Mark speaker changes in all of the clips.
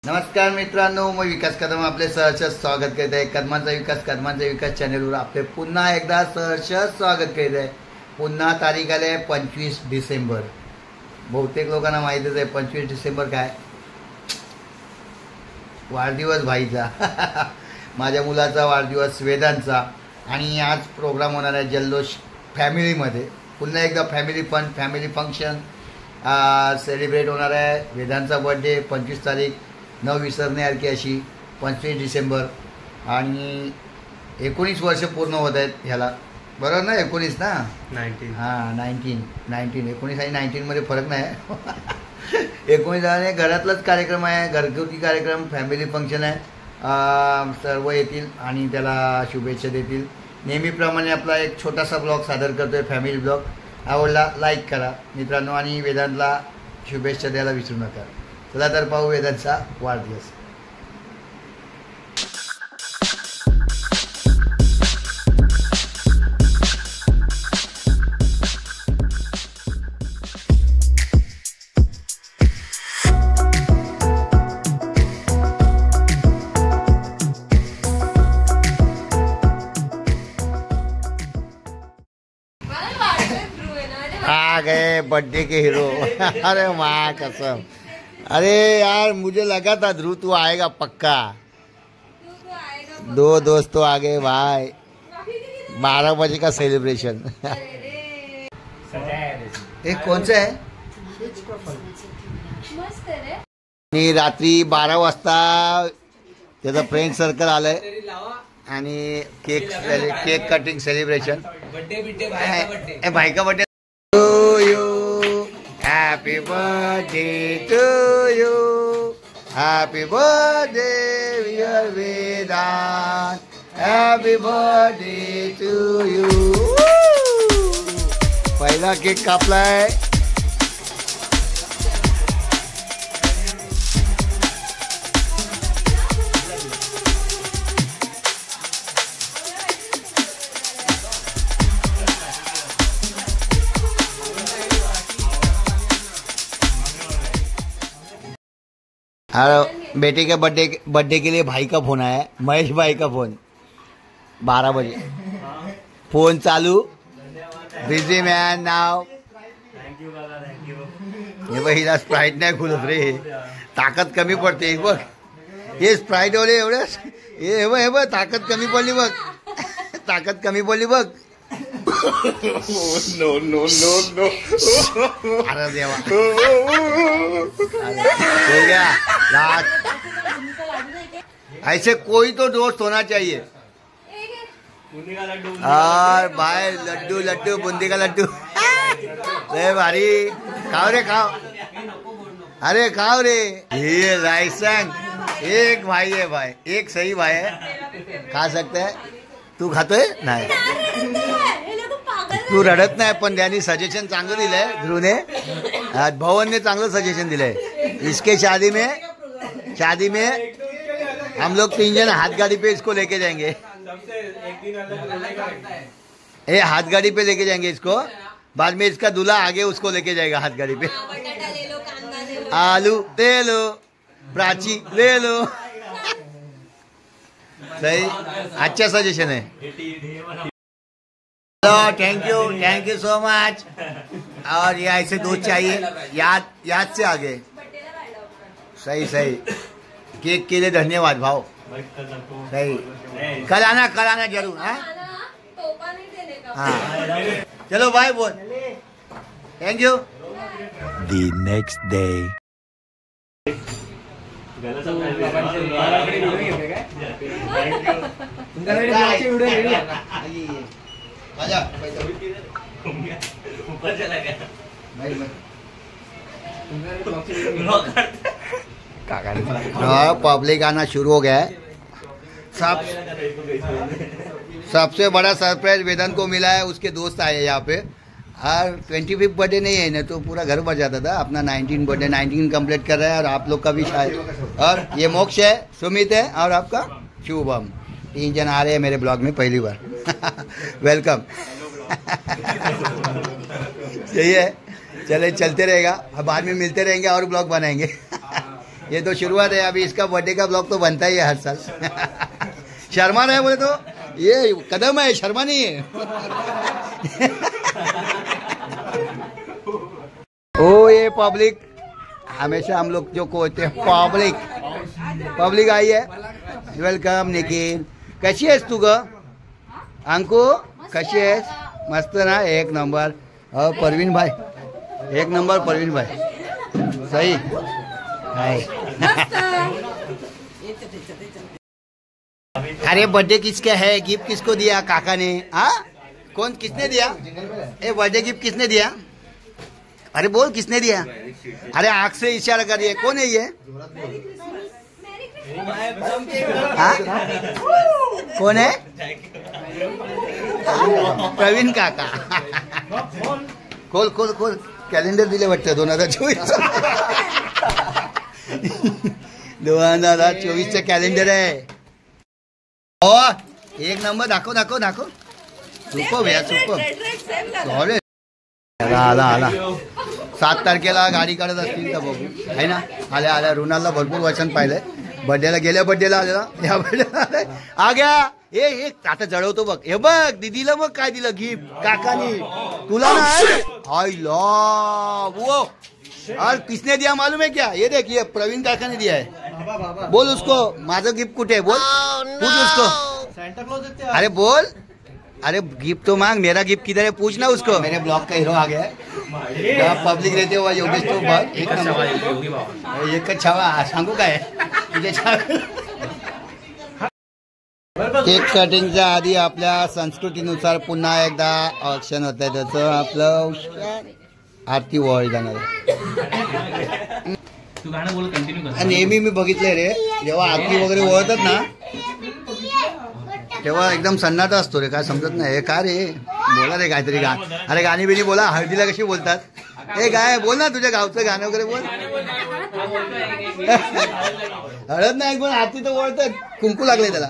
Speaker 1: नमस्कार मित्रांनो, मी विकास कदम आपले सहर्ष स्वागत करीत आहे. कदमांचा विकास चॅनलवर आपले पुन्हा एकदा सहर्ष स्वागत करीत आहे. पुन्हा तारीख आली आहे 25 डिसेंबर. बहुतेक लोकांना माहीतच आहे 25 डिसेंबर काय वाढदिवस भाईचा माझ्या मुलाचा वाढदिवस वेदांचा. आणि आज प्रोग्राम होणार आहे जल्लोष फॅमिलीमध्ये. पुन्हा एकदा फॅमिली फंक्शन सेलिब्रेट होणार आहे. वेदांचा बर्थडे 25 तारीख न विसरण्यासारखी अशी 25 डिसेंबर. आणि 19 वर्ष पूर्ण होत आहेत ह्याला, बरोबर ना? 19 ना? 19. हां 19 19 आणि 19मध्ये फरक नाही. 19 घरातलाच कार्यक्रम आहे, घरगुती कार्यक्रम, फॅमिली फंक्शन आहे. सर्व येतील आणि त्याला शुभेच्छा देतील. नेहमीप्रमाणे आपला एक छोटासा ब्लॉग सादर करतोय, फॅमिली ब्लॉग. आवडला लाईक करा मित्रांनो आणि वेदांतला शुभेच्छा द्यायला विसरू नका. चला तर पाहू वेदांचा वाढदिवस. आ गए बर्थडे के हीरो. अरे माँ कसम, अरे यार मुझे लगा था ध्रुव तू आएगा पक्का. दो दोस्त तो आ गए भाई. 12 बजे का सेलिब्रेशन. एक कौन सा है? आणि रात्री 12 वाजता त्याचं फ्रेंड सर्कल आलंय आणि केक कटिंग सेलिब्रेशन. भाई का birthday. Happy birthday to you. Happy birthday dear Vedant. Happy birthday to you. पहिला केक कापलाय. बेटे के बर्थडे के लिए भाई का फोन आया है, महेश भाई का फोन. 12 बजे फोन चालू. बिझी मॅन नाव. हे बघ हिला स्प्राईट नाही खुलत रे, ताकद कमी पडते. बघ हे स्प्राईट वाले एवढंच. हे बघ ताकद कमी पडली बघ, ताकद कमी पडली बघ. No no no no. अरे देवा हो गया. ऐसे कोई तो दोस्त होना चाहिए. और भाई लड्डू बूंदी का लड्डू. अरे भारी. खाओ रे खाओ. अरे खाओ रे. ये रायसन एक भाई है भाई, एक सही भाई है, खा सकते है. तू खातोय नाही, तू रडत नाही. पण त्यांनी सजेशन चांगलं दिलंय ध्रुवने. भवनने चांगलं सजेशन दिलंय. इसके शादी में हम लोग 3 जन हाथ गाड़ी पे इसको लेके जाएंगे. ये हाथ गाड़ी पे लेके जाएंगे इसको. बाद में इसका दूल्हा आगे उसको लेके जाएगा हाथ गाड़ी पे. आलू ले लो, प्राची ले लो. सही, अच्छा सजेशन है. Hello, thank you so much. और ये ऐसे दूध चाहिए, याद से आगे. सही. केक के लिए धन्यवाद भाव. सही. कल आना जरूर. हाँ चलो बाय बोल. Thank you. The next day. Public आना शुरू हो गया है. सबसे बड़ा सरप्राइज वेदांत को मिला है. उसके दोस्त आए यहाँ पे. और 25 बर्थडे नहीं है ना तो पूरा घर भर जाता था. अपना 19 कंप्लीट कर रहा है. और आप लोग का भी शायद. और ये मोक्ष है, सुमित है और आपका शुभम. 3 जन आ रहे हैं मेरे ब्लॉग में पहली बार. वेलकम. सही है. चले चलते रहेगा, बाद में मिलते रहेंगे और ब्लॉग बनाएंगे. ये तो शुरुआत है, अभी इसका बर्थडे का ब्लॉग तो बनता ही है हर साल। शर्मा रहा है बोले तो ये कदम है, शर्मा नहीं है। ओ ये पब्लिक, हमेशा हम लोग जो कहते हैं पब्लिक आई है। वेलकम निखिल, कशी आहेस तू ग? अंकू कशी आहेस? मस्त ना, एक नंबर। परवीन भाई एक नंबर, परवीन भाई सही है। अरे बर्थडे किसका है? गिफ्ट किसको दिया काका ने? हाँ कौन, किसने दिया? ए बर्थडे गिफ्ट किसने दिया? अरे बोल किसने दिया? अरे आँख से इशारा करिए, कौन है ये? हाँ कौन है? प्रवीण काका। खोल खोल खोल, कॅलेंडर दिले वाटतं 2024। 2024चं कॅलेंडर आहे। ओ एक नंबर, दाखव दाखव दाखव, सुपर भैया सुपर। सॉरी आला आला, 7 तारखेला गाडी काढत असतील तर बघू आहे ना। आल्या आल्या, रुणालला भरपूर वचन पाहिलंय, बर्थडेला गेल्या बर्थडेला आलेला, या बर्थडेला आ गया। हे आता जळवतो बघ, हे बघ दीदीला बघ काय दिलं गिफ्ट काकानी तुला ना। हाय ला वो, और किसने दिया मालूम है क्या? ये देख, ये प्रवीण काका ने दिया है। बोल उसको माझं गिफ्ट कुठे है, बोल पूछ उसको। अरे बोल, अरे गिफ्ट तो मांग, मेरा गिफ्ट किधर है पूछ ना उसको। मेरे ब्लॉग का हीरो आ गया है, पब्लिक रहते हुआ योगेश तो एक नंबर, एक छावा सांगू काय तुझे केक कटिंगच्या आधी आपल्या संस्कृतीनुसार पुन्हा एकदा ऑप्शन होत आहे, त्याचं आपलं आरती वळ जाणार आहे। नेहमी मी बघितलंय रे, जेव्हा आरती वगैरे वळतात ना तेव्हा एकदम सन्नाटा असतो रे, काय समजत नाही हे का रे। बोला रे काहीतरी गा, अरे गाणी बिनी बोला, हळदीला कशी बोलतात? हे काय बोल ना, तुझ्या गावचं गाणं वगैरे बोल। हळद नाही पण आरती तर वळतात, कुंकू लागले त्याला।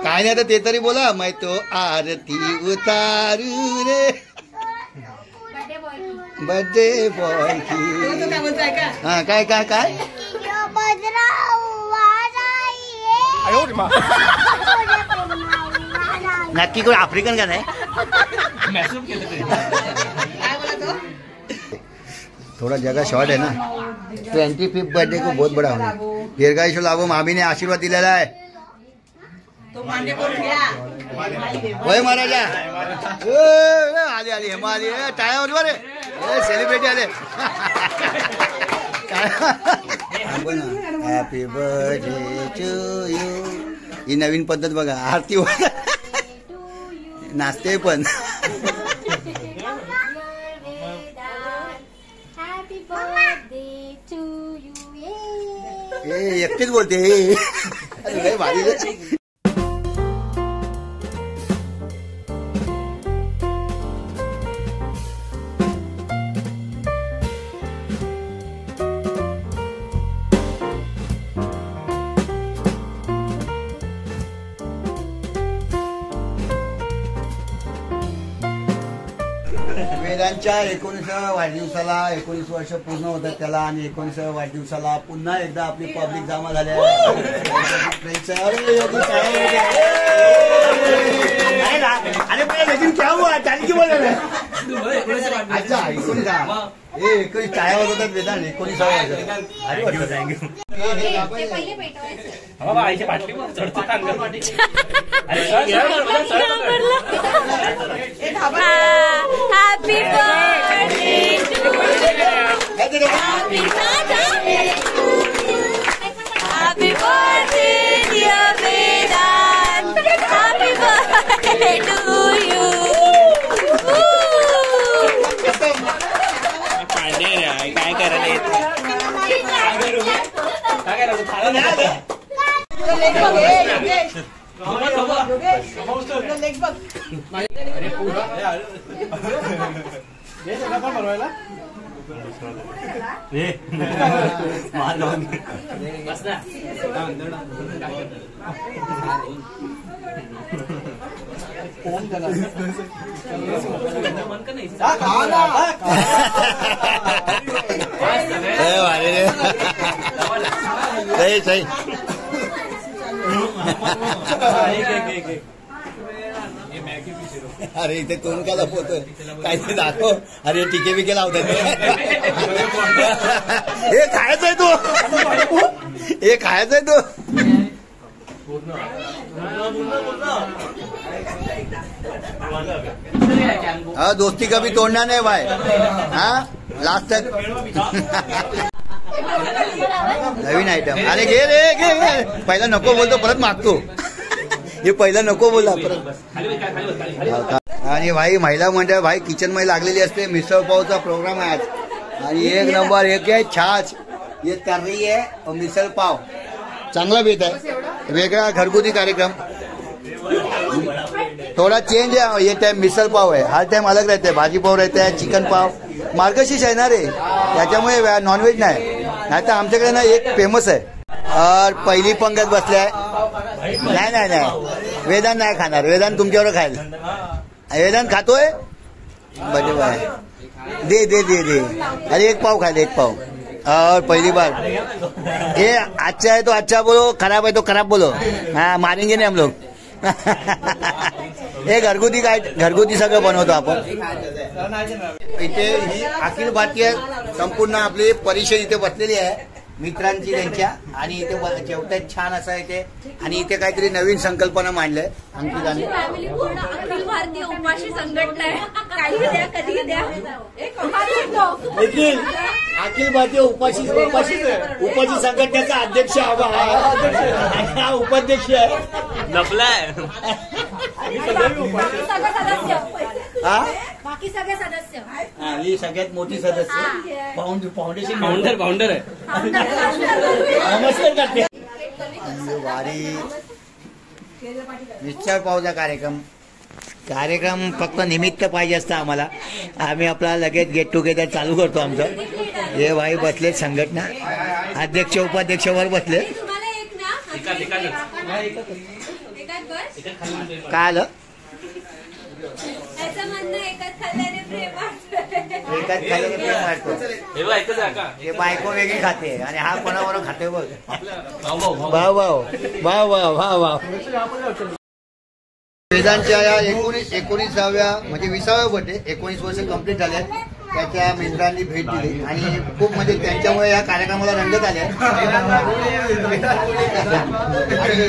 Speaker 1: काय नाही आता ते तरी बोला, मैं तो आरती उतारू रे बर्थडे बॉय की। हा काय काय काय नक्की कोण आफ्रिकन गाणं आहे? थोड़ा जगह शॉर्ट है ना। 25th बर्थडे को बहुत बड़ा होना, दीर्घायुष्य लाभो। मामी ने आशीर्वाद दिलेला आहे। वय महाराजा आले आले, हेमा आली, टाळ्या वाजवा रे, सेलिब्रिटी आले। हॅपी बर्थडे टू यू, ही नवीन पद्धत बघा, आरती नाचते पण। एकटीच बोलते, अरे भारी। वेदांच्या 19व्या वाढदिवसाला 19 वर्ष पूर्ण होतात त्याला, आणि 19व्या वाढदिवसाला पुन्हा एकदा आपली पब्लिक जमा झाल्या। अरे लेकिन क्या हुआ, चाली की बोल रहे? अच्छा 19 टाळ्या वाजवतात वेदांत 19व्या वर्षाला। आईच्या पाठीवर चढतो
Speaker 2: Happy birthday to you. Happy birthday dear Vedant. Happy birthday to you.
Speaker 3: काय करायला
Speaker 1: सही सही. अरे इथे तोंड का लपवतोय काय ते दाखव. अरे टिके बिके लावतात. हे खायचंय तू. हे खायचंय तू. हा दोस्ती कभी तोडणार नाही बाय. हा लास्ट तक नवीन आयटम. अरे घे रे घे. पहिला नको बोलतो परत मागतो. हे पहिला नको बोलला परत. आणि भाई महिला मंडळ भाई किचन मध्ये लागलेली असते. मिसळ पावचा प्रोग्राम आहे आज आणि एक नंबर एक आहे छाछ. ये तर्री आहे मिसळ पाव चांगला बेत आहे. वेगळा घरगुती कार्यक्रम. थोड़ा चेंज है. ये टाइम मिसल पाव है. हर टाइम अलग रहते हैं. भाजी पाव रहते हैं चिकन पाव. मार्गशीर्ष आहे ना रे त्याच्यामुळे नॉनव्हेज नाही. नाही तर आमच्याकडे ना एक फेमस आहे. और पहिली पंगत बसल्या. नाही नाही नाही वेदांत नाही खाणार. वेदांत तुमच्यावर खायला. वेदांत खातोय बजे बाय. दे दे दे दे. अरे एक पाव खायला एक पाव. और पहली बार ये अच्छा है तो अच्छा बोलो खराब है तो खराब बोलो. हाँ मारेंगे नहीं हम लोग. हे घरगुती काय घरगुती सगळं बनवतो आपण. इथे ही अखिल भारतीय संपूर्ण आपली परिषद इथे बसलेली आहे मित्रांची त्यांच्या. आणि इथे जेवतात छान असं इथे. आणि इथे काहीतरी नवीन संकल्पना मांडलंय अंकिताने.
Speaker 2: अखिल भारतीय उपाशी संघटना आहे. काही द्या कधी द्या.
Speaker 1: अखिल भारतीय उपाशी संघटनेचा अध्यक्ष हा उपाध्यक्ष आहे.
Speaker 3: लपलाय.
Speaker 2: बाकी सगळे सदस्य.
Speaker 1: ही सगळ्यात मोठी सदस्य फाउंडेशन
Speaker 3: फाउंडर आहे.
Speaker 1: नमस्कार करते. वारी मिसळ पावचा कार्यक्रम फक्त निमित्त पाहिजे असतं आम्हाला. आम्ही आपला लगेच गेट टुगेदर चालू करतो आमचं. हे भाई बसले संघटना अध्यक्ष उपाध्यक्ष वर बसले. काय आलं हे बायको वेगळी खाते आणि हा कोणाबरोबर खाते बघ. भाव भाव भाव भाव भाव भाव. वेदांच्या या 19व्या म्हणजे 20व्या बर्थडे 19 वर्ष कंप्लीट झाले. त्याच्या मित्रांनी भेट दिली आणि खूप म्हणजे त्यांच्यामुळे या कार्यक्रमाला रंगत आले.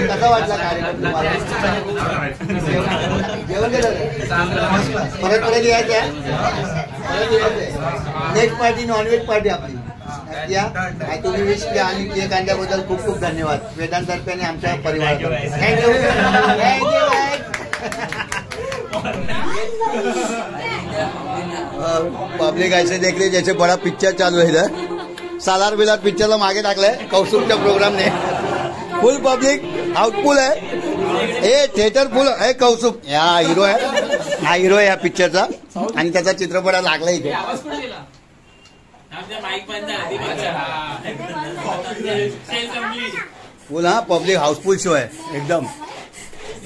Speaker 1: कसा वाटला कार्यक्रम तुम्हाला. जेवण केलं परत परत यायचं. नेक्स्ट पार्टी नॉनव्हेज पार्टी आपली या. तुम्ही विश केला आणि केक आणल्याबद्दल खूप खूप धन्यवाद वेदांतर्फे आणि आमच्या परिवारातर्फे. Thank you thank you. पब्लिक ऐसे देख रही जैसे बड़ा पिक्चर चालू है इधर. सालार बिलार पिक्चरला मागे टाकलंय कौस्तुभच्या प्रोग्रामने. फुल पब्लिक हाऊसफुल आहे. हे थिएटर फुल आहे. कौस्तुभ हा हिरो आहे. हा हिरो आहे या पिक्चरचा आणि त्याचा चित्रपट लागला इथे. फुल हा पब्लिक हाऊसफुल शो आहे एकदम.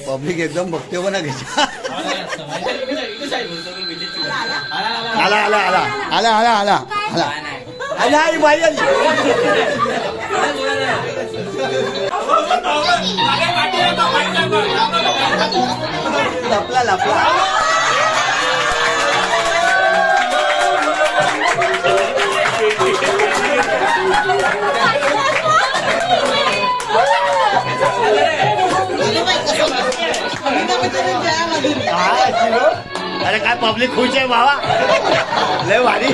Speaker 1: पब्लिक एकदम बघते पण घ्यायच्या. आला आला आला आला आला आला आला आला आई बाई आली. लपला लपला. अरे काय पब्लिक खुश आहे बाबा. लय भारी.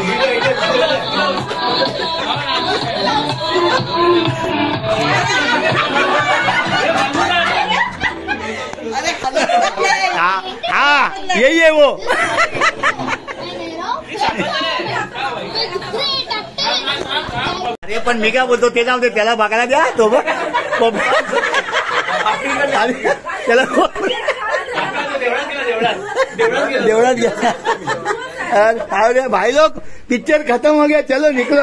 Speaker 1: हाँ यही है वो. अरे पण मी काय बोलतो ते जाऊ दे. त्याला बघायला द्या तो बघ. त्याला देवड़ात गया. भाई लोग पिक्चर खत्म हो गया चलो निकलो.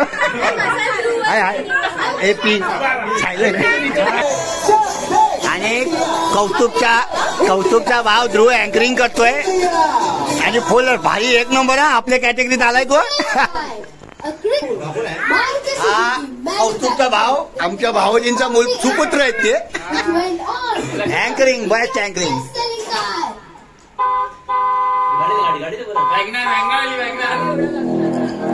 Speaker 1: हाय हाय ए पी आणि कौतुकचा भाव ध्रुव अँकरिंग करतोय आणि फुल भारी एक नंबर हा आपल्या कॅटेगरीत आलाय तो. हा कौतुकचा भाव आमच्या भावजींचा मूल सुपुत्र आहेत ते. Anchoring best anchoring.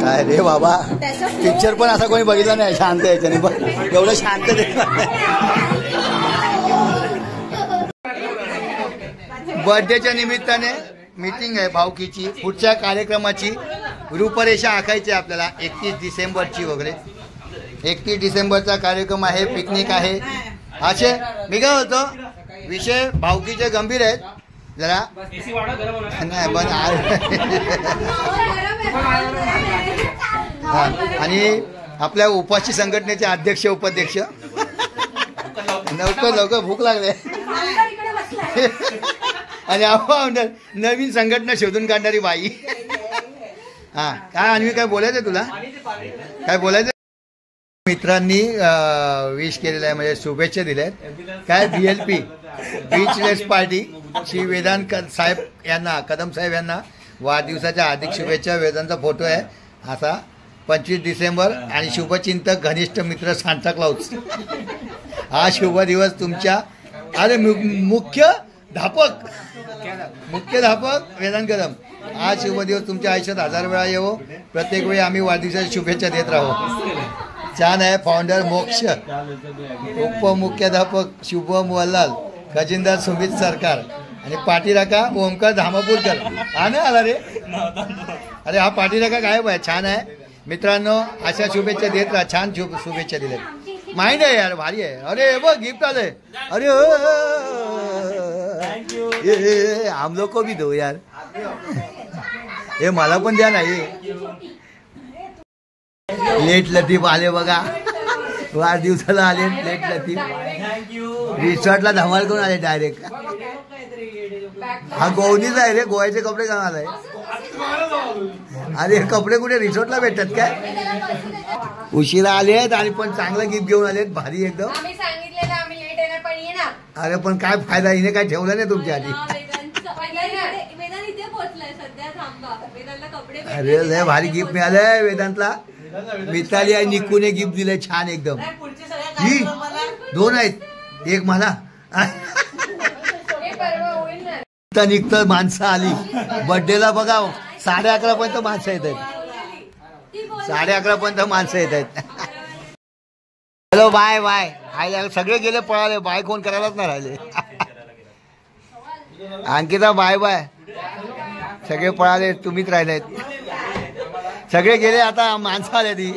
Speaker 1: काय रे बाबा पिक्चर पण असा कोणी बघितला नाही शांत याच्याने पण एवढं शांत बर्थडेच्या निमित्ताने मीटिंग आहे भावकीची. पुढच्या कार्यक्रमाची रूपरेषा आखायची आपल्याला 31 डिसेंबरची वगैरे. 31 डिसेंबरचा कार्यक्रम आहे, पिकनिक आहे. असे मी काय होतो विषय भावकीचे गंभीर आहेत जरा नाही पण आणि आपल्या उपाशी संघटनेचे अध्यक्ष उपाध्यक्ष लवकर भूक लागले आणि आपण नवीन संघटना शोधून काढणारी बाई. हा काय अन्वी काय बोलायचं तुला काय बोलायचं. मित्रांनी विश केलेलं आहे म्हणजे शुभेच्छा दिल्या आहेत. काय BLP बीचलेस पार्टी श्री वेदांत साहेब यांना कदम साहेब यांना वाढदिवसाच्या हार्दिक शुभेच्छा. वेदांचा फोटो आहे असा 25 डिसेंबर आणि शुभचिंतक घनिष्ठ मित्र सांता क्लॉज. हा शुभ दिवस तुमच्या अरे मुख्याध्यापक वेदांत कदम. हा शुभ दिवस तुमच्या आयुष्यात 1000 वेळा येवो. प्रत्येक वेळी आम्ही वाढदिवसाच्या शुभेच्छा देत राहू. छान आहे. फाउंडर मोक्ष, उपमुख्याध्यापक शुभम वल्लाल, खजिनदार सुमित सरकार आणि पाठीराखा ओमकार धामापूरकर. हा ना आला रे अरे हा पाठीराखा गायब आहे. छान आहे मित्रांनो. अशा शुभेच्छा देत राहा. छान शुभेच्छा दिल्या. माइंड आहे यार भारी आहे. अरे बघ गिफ्ट आलंय. अरे हम लोग को भी दो यार. हे मला पण द्या नाही. लेट लतीफ आले बघा वाढदिवसाला आले. लेट लतीफ रिसॉर्टला धमाल करून आले डायरेक्ट. हा गोवणीच आहे रे. गोव्याचे कपडे घालून आलाय. अरे कपडे कुठे रिसॉर्टला भेटतात काय. उशिरा आलेत आणि पण चांगलं गिफ्ट घेऊन आलेत भारी एकदम. अरे पण काय फायदा हिने काय ठेवलं नाही तुमच्या आधी. अरे लय भारी गिफ्ट मिळालंय वेदांतला. मिताली आणि निकूने गिफ्ट दिलंय छान एकदम. ही 2 आहेत एक मला. निघतं माणसं आली बर्थडेला बघा 11:30 पर्यंत माणसं येत आहेत. 11:30 पर्यंत माणसं येत आहेत. Hello bye bye. आय सगळे गेले पळाले. बाय कोण करायलाच नाही राहिले. Ankita bye bye. सगळे पळाले तुम्हीच राहिलेत. सगळे गेले आता माणसं आले ती.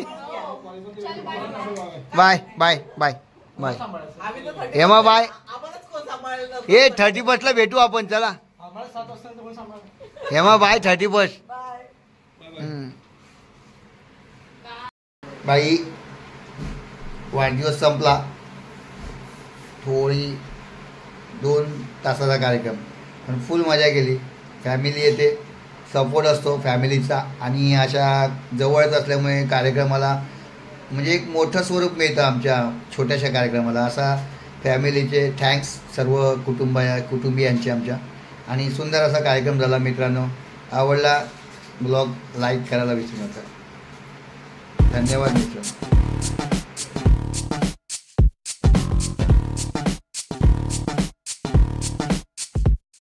Speaker 1: Bye bye bye bye. Hema bye. हे 31 ला भेटू आपण. चला हेमा बाय 31. बाई वाढदिवस संपला. थोडी 2 तासाचा कार्यक्रम पण फुल मजा केली. फॅमिली येते, सपोर्ट असतो फॅमिलीचा आणि अशा जवळच असल्यामुळे कार्यक्रमाला म्हणजे एक मोठं स्वरूप मिळतं आमच्या छोट्याशा कार्यक्रमाला. असा फॅमिलीचे थँक्स सर्व कुटुंबियांचे आमच्या. आणि सुंदर असा कार्यक्रम झाला मित्रांनो. आवडला ब्लॉग लाईक करायला विसरू नका. धन्यवाद मित्र.